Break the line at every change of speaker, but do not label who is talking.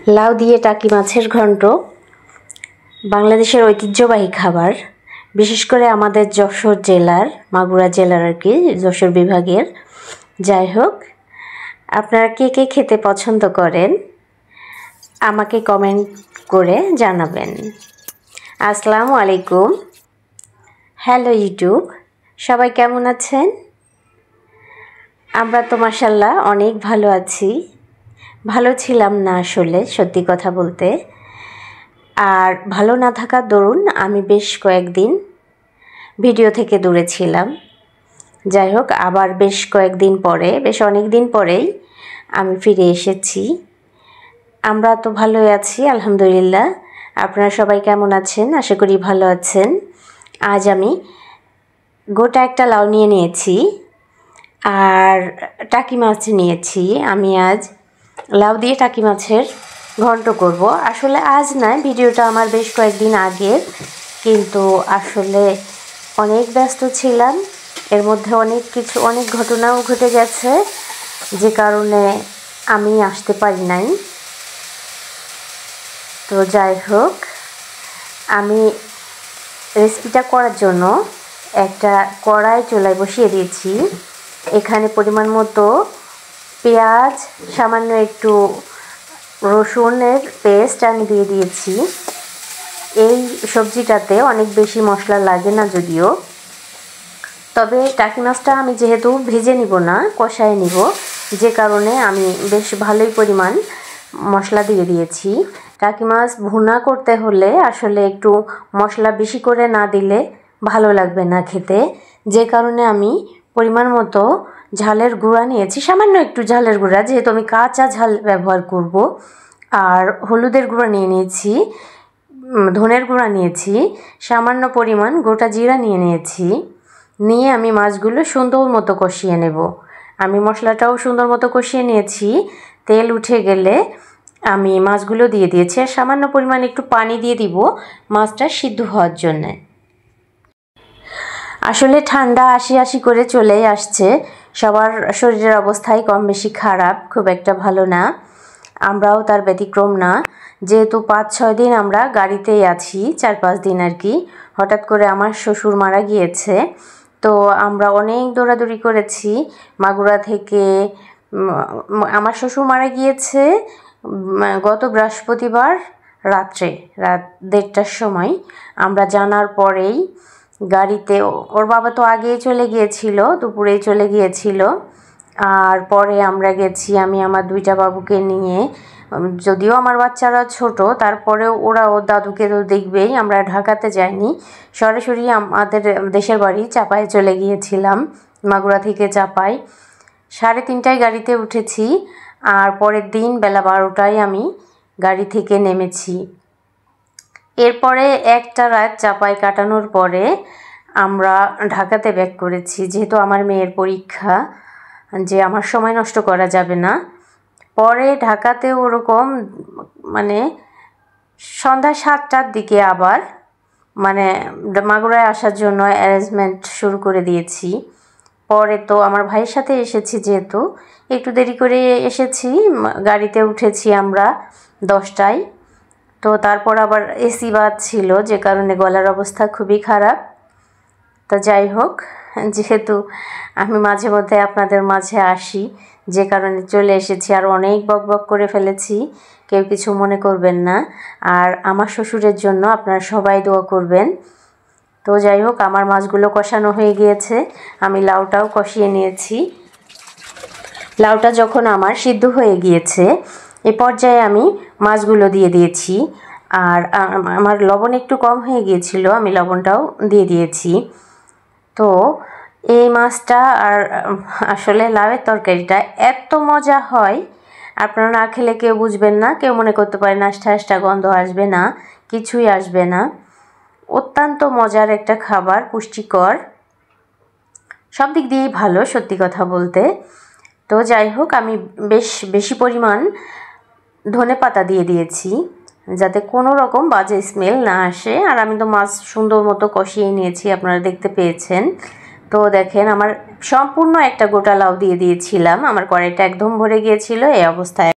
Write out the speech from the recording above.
লাউ দিয়ে টাকি মাছের ঘন্ট বাংলাদেশের ঐতিহ্যবাহী খাবার। বিশেষ করে আমাদের যশোর জেলার, মাগুরা জেলার আর কি, যশোর বিভাগের। যাই হোক, আপনারা কে কে খেতে পছন্দ করেন আমাকে কমেন্ট করে জানাবেন। আসসালামু আলাইকুম। হ্যালো ইউটিউব, সবাই কেমন আছেন? আমরা তো মাশাআল্লাহ অনেক ভালো আছি। ভালো ছিলাম না আসলে, সত্যি কথা বলতে। আর ভালো না থাকার দরুন আমি বেশ কয়েকদিন ভিডিও থেকে দূরে ছিলাম। যাই হোক, আবার বেশ কয়েকদিন পরে, বেশ অনেক দিন পরেই আমি ফিরে এসেছি। আমরা তো ভালোই আছি আলহামদুলিল্লাহ। আপনারা সবাই কেমন আছেন? আশা করি ভালো আছেন। আজ আমি গোটা একটা লাউ নিয়ে নিয়েছি আর টাকি মাছ নিয়েছি। আমি আজ লাউ দিয়ে টাকি মাছের ঘন্ট করব। আসলে আজ নয়, ভিডিওটা আমার বেশ কয়েকদিন আগের, কিন্তু আসলে অনেক ব্যস্ত ছিলাম। এর মধ্যে অনেক ঘটনাও ঘটে গেছে, যে কারণে আমি আসতে পারি নাই। তো যাই হোক, আমি রেসিপিটা করার জন্য একটা কড়াই চুলায় বসিয়ে দিয়েছি। এখানে পরিমাণ মতো পেঁয়াজ, সামান্য একটু রসুনের পেস্ট আমি দিয়ে দিয়েছি। এই সবজিটাতে অনেক বেশি মশলা লাগে না যদিও, তবে টাকি মাছটা আমি যেহেতু ভেজে নিব না, কষায় নিব, যে কারণে আমি বেশ ভালোই পরিমাণ মশলা দিয়ে দিয়েছি। টাকি মাছ ভুনা করতে হলে আসলে একটু মশলা বেশি করে না দিলে ভালো লাগবে না খেতে, যে কারণে আমি পরিমাণ মতো ঝালের গুঁড়া নিয়েছি, সামান্য একটু ঝালের গুঁড়া, যেহেতু আমি কাঁচা ঝাল ব্যবহার করব। আর হলুদের গুঁড়া নিয়ে নিয়েছি, ধনের গুঁড়া নিয়েছি, সামান্য পরিমাণ গোটা জিরা নিয়েছি। নিয়ে আমি মাছগুলো সুন্দর মতো কষিয়ে নেব। আমি মশলাটাও সুন্দর মতো কষিয়ে নিয়েছি। তেল উঠে গেলে আমি মাছগুলো দিয়ে দিয়েছি, আর সামান্য পরিমাণ একটু পানি দিয়ে দিব মাছটা সিদ্ধ হওয়ার জন্যে। আসলে ঠান্ডা আসি করে চলেই আসছে, সবার শরীরের অবস্থাই কম বেশি খারাপ, খুব একটা ভালো না। আমরাও তার ব্যতিক্রম না। যেহেতু 5-6 দিন আমরা গাড়িতেই আছি, 4-5 দিন আর কি। হঠাৎ করে আমার শ্বশুর মারা গিয়েছে, তো আমরা অনেক দৌড়াদৌড়ি করেছি মাগুরা থেকে। আমার শ্বশুর মারা গিয়েছে গত বৃহস্পতিবার রাত 1:30টার সময়। আমরা জানার পরেই গাড়িতে, ওর বাবা তো আগেই চলে গিয়েছিল, দুপুরেই চলে গিয়েছিল। আর পরে আমরা গেছি আমি আমার 2টা বাবুকে নিয়ে। যদিও আমার বাচ্চারা ছোট, তারপরেও ওরা ওর দাদুকে তো দেখবেই। আমরা ঢাকাতে যাইনি, সরাসরি আমাদের দেশের বাড়ি চাপায় চলে গিয়েছিলাম, মাগুরা থেকে চাপায়। 3:30টায় গাড়িতে উঠেছি, আর পরের দিন বেলা 12টায় আমি গাড়ি থেকে নেমেছি। এরপরে একটা রাত চাপায় কাটানোর পরে আমরা ঢাকাতে ব্যাক করেছি, যেহেতু আমার মেয়ের পরীক্ষা, যে আমার সময় নষ্ট করা যাবে না। পরে ঢাকাতে ওরকম সন্ধ্যা 7টার দিকে আবার মাগুরায় আসার জন্য অ্যারেঞ্জমেন্ট শুরু করে দিয়েছি। পরে তো আমার ভাইয়ের সাথে এসেছি, যেহেতু একটু দেরি করে এসেছি। গাড়িতে উঠেছি আমরা 10টায়। তো তারপর আবার এসি বাস ছিল, যে কারণে গলার অবস্থা খুবই খারাপ। তো যাই হোক, যেহেতু আমি মাঝে মধ্যে আপনাদের মাঝে আসি, যে কারণে চলে এসেছি। আর অনেক বকবক করে ফেলেছি, কেউ কিছু মনে করবেন না। আর আমার শ্বশুরের জন্য আপনারা সবাই দোয়া করবেন। তো যাই হোক, আমার মাছগুলো কষানো হয়ে গিয়েছে, আমি লাউটাও কষিয়ে নিয়েছি। লাউটা যখন আমার সিদ্ধ হয়ে গিয়েছে, এ পর্যায়ে আমি মাছগুলো দিয়ে দিয়েছি। আর আমার লবণ একটু কম হয়ে গিয়েছিল, আমি লবণটাও দিয়ে দিয়েছি। তো এই মাছটা আর আসলে লাউয়ের তরকারিটা এত মজা হয়, আপনারা না খেলে কেউ বুঝবেন না। কেউ মনে করতে পারেন আষ্টা গন্ধ আসবে না, কিছুই আসবে না। অত্যন্ত মজার একটা খাবার, পুষ্টিকর, সব দিক দিয়েই ভালো, সত্যি কথা বলতে। তো যাই হোক, আমি বেশ বেশি পরিমাণ ধনেপাতা দিয়ে দিয়েছি, যাতে কোনো রকম বাজে স্মেল না আসে। আর আমি তো মাছ সুন্দর মতো কষিয়ে নিয়েছি, আপনারা দেখতে পেয়েছেন। তো দেখেন, আমার সম্পূর্ণ একটা গোটা লাউ দিয়ে দিয়েছিলাম, আমার কড়াইটা একদম ভরে গিয়েছিল এই অবস্থায়।